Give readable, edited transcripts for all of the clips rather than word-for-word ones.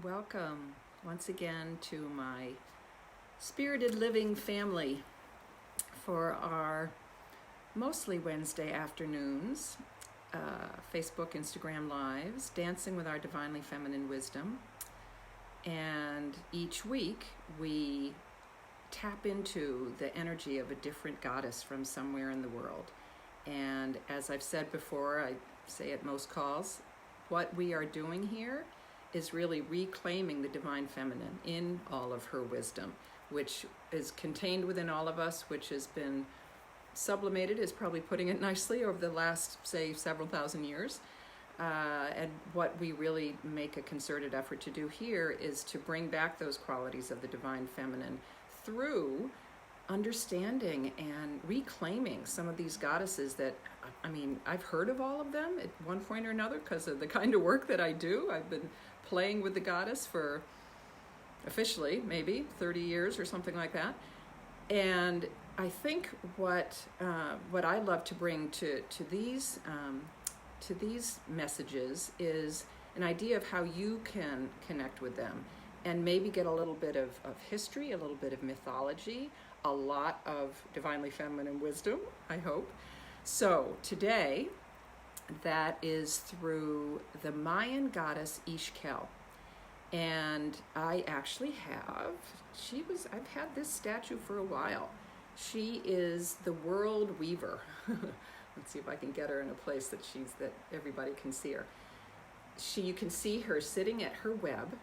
Welcome once again to my spirited living family for our mostly Wednesday afternoons, Facebook, Instagram lives, dancing with our divinely feminine wisdom. And each week we tap into the energy of a different goddess from somewhere in the world. And as I've said before, I say at most calls, what we are doing here is really reclaiming the divine feminine in all of her wisdom, which is contained within all of us, which has been sublimated, is probably putting it nicely, over the last, say, several thousand years. And what we really make a concerted effort to do here is to bring back those qualities of the divine feminine through understanding and reclaiming some of these goddesses that, I've heard of all of them at one point or another because of the kind of work that I do. I've been playing with the goddess for officially maybe 30 years or something like that. And I think what I love to bring to these messages is an idea of how you can connect with them and maybe get a little bit of history, a little bit of mythology, a lot of divinely feminine wisdom, I hope. So today, that is through the Mayan goddess Ixchel. And I actually I've had this statue for a while. She is the world weaver. Let's see if I can get her in a place that everybody can see her. You can see her sitting at her web,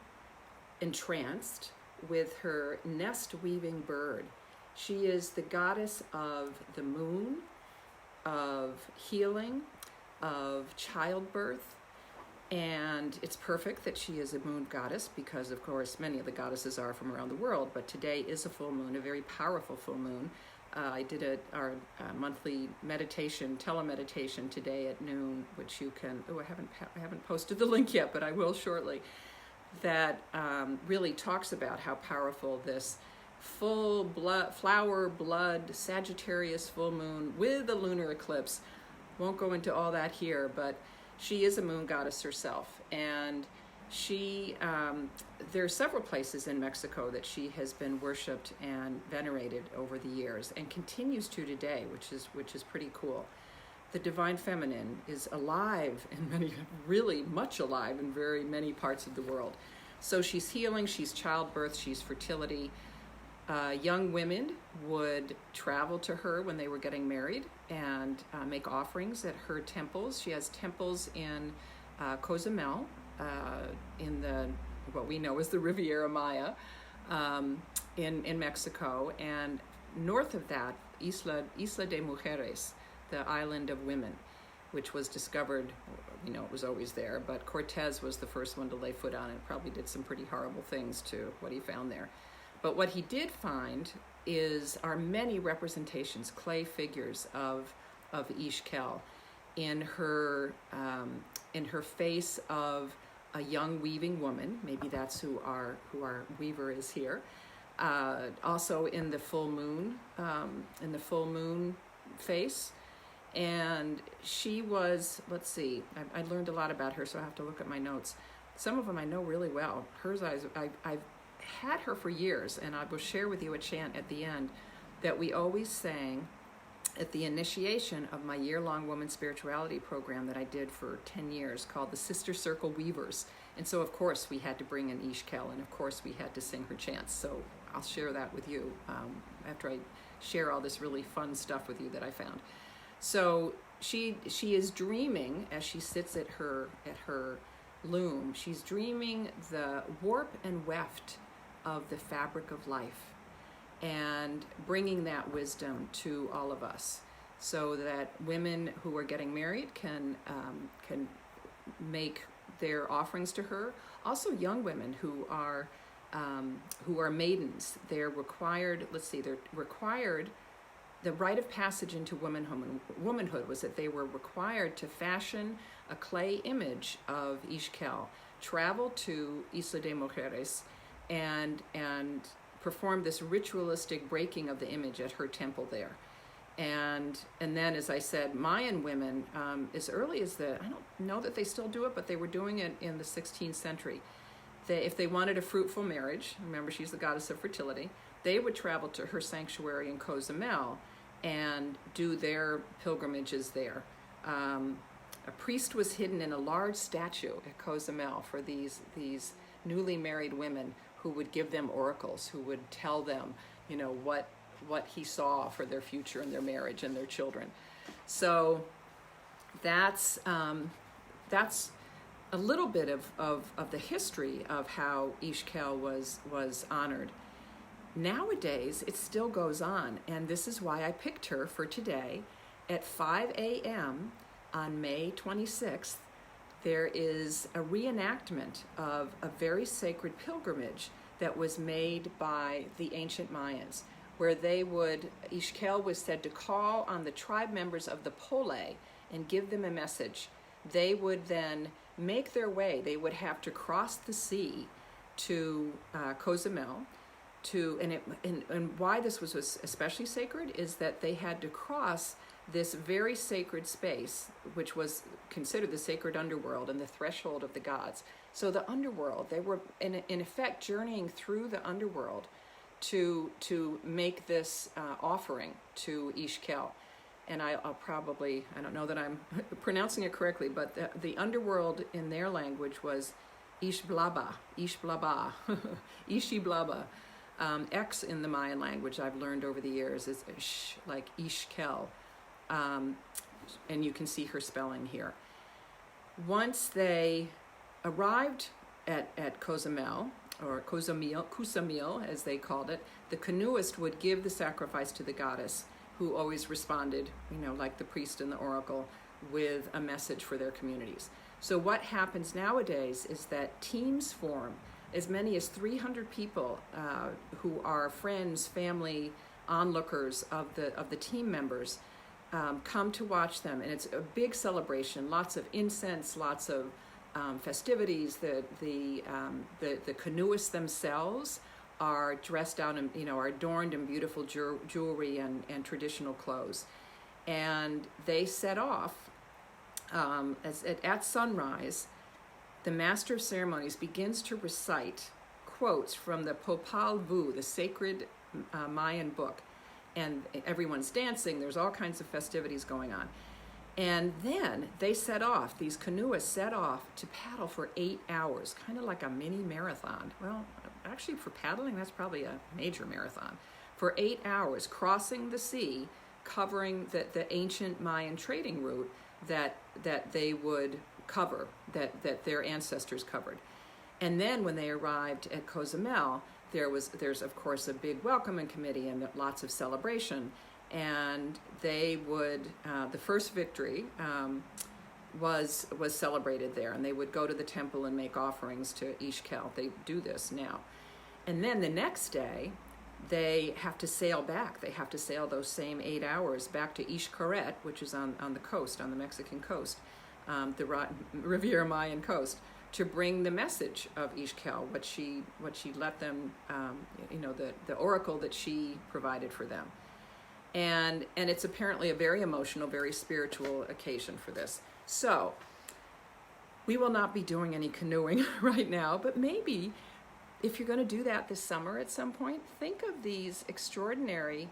entranced with her nest weaving bird. She is the goddess of the moon, of healing, of childbirth, and it's perfect that she is a moon goddess because, of course, many of the goddesses are from around the world, but today is a full moon, a very powerful full moon. I did our monthly telemeditation today at noon, which you can, I haven't posted the link yet, but I will shortly, that really talks about how powerful this flower blood Sagittarius full moon with a lunar eclipse. Won't go into all that here, but she is a moon goddess herself, and she there are several places in Mexico that she has been worshipped and venerated over the years and continues to today, which is pretty cool. The divine feminine is alive in really much alive in very many parts of the world. So she's healing, she's childbirth, she's fertility. Young women would travel to her when they were getting married and make offerings at her temples. She has temples in Cozumel, in what we know as the Riviera Maya, in Mexico, and north of that, Isla de Mujeres, the island of women, which was discovered, it was always there, but Cortez was the first one to lay foot on it, probably did some pretty horrible things to what he found there. But what he did find are many representations, clay figures of Ixchel in her face of a young weaving woman. Maybe that's who our weaver is here. Also in the full moon face. And she was, let's see, I learned a lot about her, so I have to look at my notes. Some of them I know really well. Hers, I've had her for years, and I will share with you a chant at the end that we always sang at the initiation of my year-long woman spirituality program that I did for 10 years called the Sister Circle Weavers. And so, of course, we had to bring in Ixchel, and of course we had to sing her chants. So I'll share that with you after I share all this really fun stuff with you that I found. So she is dreaming as she sits at her loom. She's dreaming the warp and weft of the fabric of life and bringing that wisdom to all of us so that women who are getting married can make their offerings to her. Also young women who are maidens. They're required, the rite of passage into womanhood was that they were required to fashion a clay image of Ixchel, travel to Isla de Mujeres, and perform this ritualistic breaking of the image at her temple there. And then, as I said, Mayan women, as early as I don't know that they still do it, but they were doing it in the 16th century. if they wanted a fruitful marriage, remember she's the goddess of fertility, they would travel to her sanctuary in Cozumel and do their pilgrimages there. A priest was hidden in a large statue at Cozumel for these newly married women who would give them oracles, who would tell them, what he saw for their future and their marriage and their children. So that's a little bit of the history of how Ixchel was honored. Nowadays, it still goes on, and this is why I picked her for today. At 5 a.m. on May 26th, there is a reenactment of a very sacred pilgrimage that was made by the ancient Mayans, where Ixchel was said to call on the tribe members of the Pole and give them a message. They would then make their way. They would have to cross the sea to Cozumel. And why this was especially sacred is that they had to cross this very sacred space, which was considered the sacred underworld and the threshold of the gods. So the underworld, they were in effect journeying through the underworld to make this offering to Ixchel. And I'll probably, I don't know that I'm pronouncing it correctly, but the underworld in their language was Ishblaba, Ishiblaba. X in the Mayan language, I've learned over the years, is sh, like Ixchel. And you can see her spelling here. Once they arrived at Cozumel, or Cozumel, as they called it, the canoeist would give the sacrifice to the goddess, who always responded, like the priest and the oracle, with a message for their communities. So what happens nowadays is that teams form. As many as 300 people who are friends, family, onlookers of the team members come to watch them, and it's a big celebration. Lots of incense, lots of festivities. The canoeists themselves are dressed out and are adorned in beautiful jewelry and traditional clothes, and they set off at sunrise. The master of ceremonies begins to recite quotes from the Popol Vuh, the sacred Mayan book, and everyone's dancing. There's all kinds of festivities going on. And then they set off, these canoeists set off to paddle for 8 hours, kind of like a mini marathon. Well, actually for paddling, that's probably a major marathon. For 8 hours, crossing the sea, covering the ancient Mayan trading route that they would cover, that their ancestors covered. And then when they arrived at Cozumel, there's of course a big welcoming committee and lots of celebration. And they would the first victory was celebrated there, and they would go to the temple and make offerings to Ixchel. They do this now. And then the next day, they have to sail back. They have to sail those same 8 hours back to Xcaret, which is on the coast, on the Mexican coast, the Riviera Mayan coast, to bring the message of Ixchel, what she let them, the oracle that she provided for them. And it's apparently a very emotional, very spiritual occasion for this. So we will not be doing any canoeing right now, but maybe if you're going to do that this summer at some point, think of these extraordinary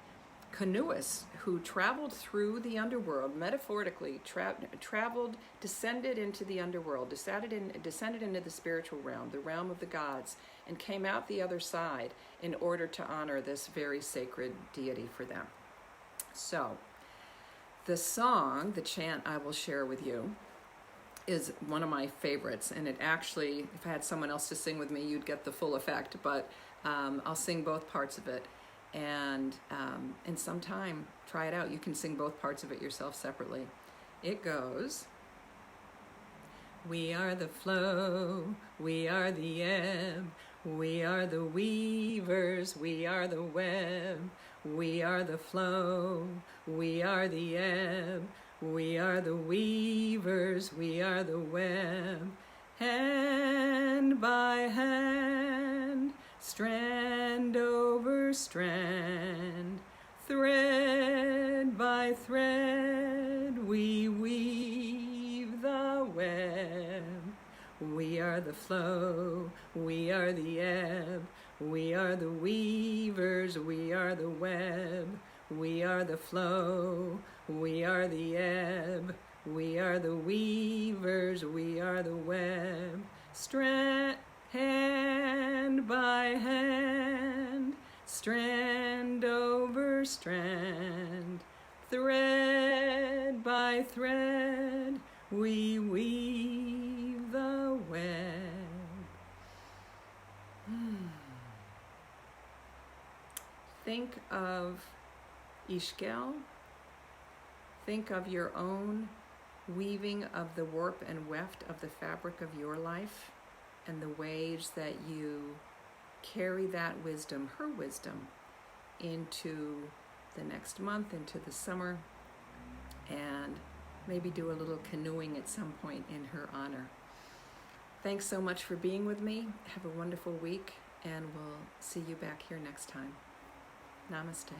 canoeists who traveled through the underworld, metaphorically traveled, descended into the underworld, descended into the spiritual realm, the realm of the gods, and came out the other side in order to honor this very sacred deity for them. So the song, the chant I will share with you, is one of my favorites, and it actually, if I had someone else to sing with me, you'd get the full effect, but I'll sing both parts of it. And sometime, try it out. You can sing both parts of it yourself separately. It goes, we are the flow, we are the ebb, we are the weavers, we are the web, we are the flow, we are the ebb, we are the weavers, we are the web, hand by hand, strand over strand, thread by thread, we weave the web. We are the flow, we are the ebb, we are the weavers, we are the web. We are the flow, we are the ebb, we are the weavers, we are the web. Strand, hand by hand, strand over strand, thread by thread, we weave the web. Think of Ixchel. Think of your own weaving of the warp and weft of the fabric of your life and the ways that you carry that wisdom, her wisdom, into the next month, into the summer, and maybe do a little canoeing at some point in her honor. Thanks so much for being with me. Have a wonderful week, and we'll see you back here next time. Namaste.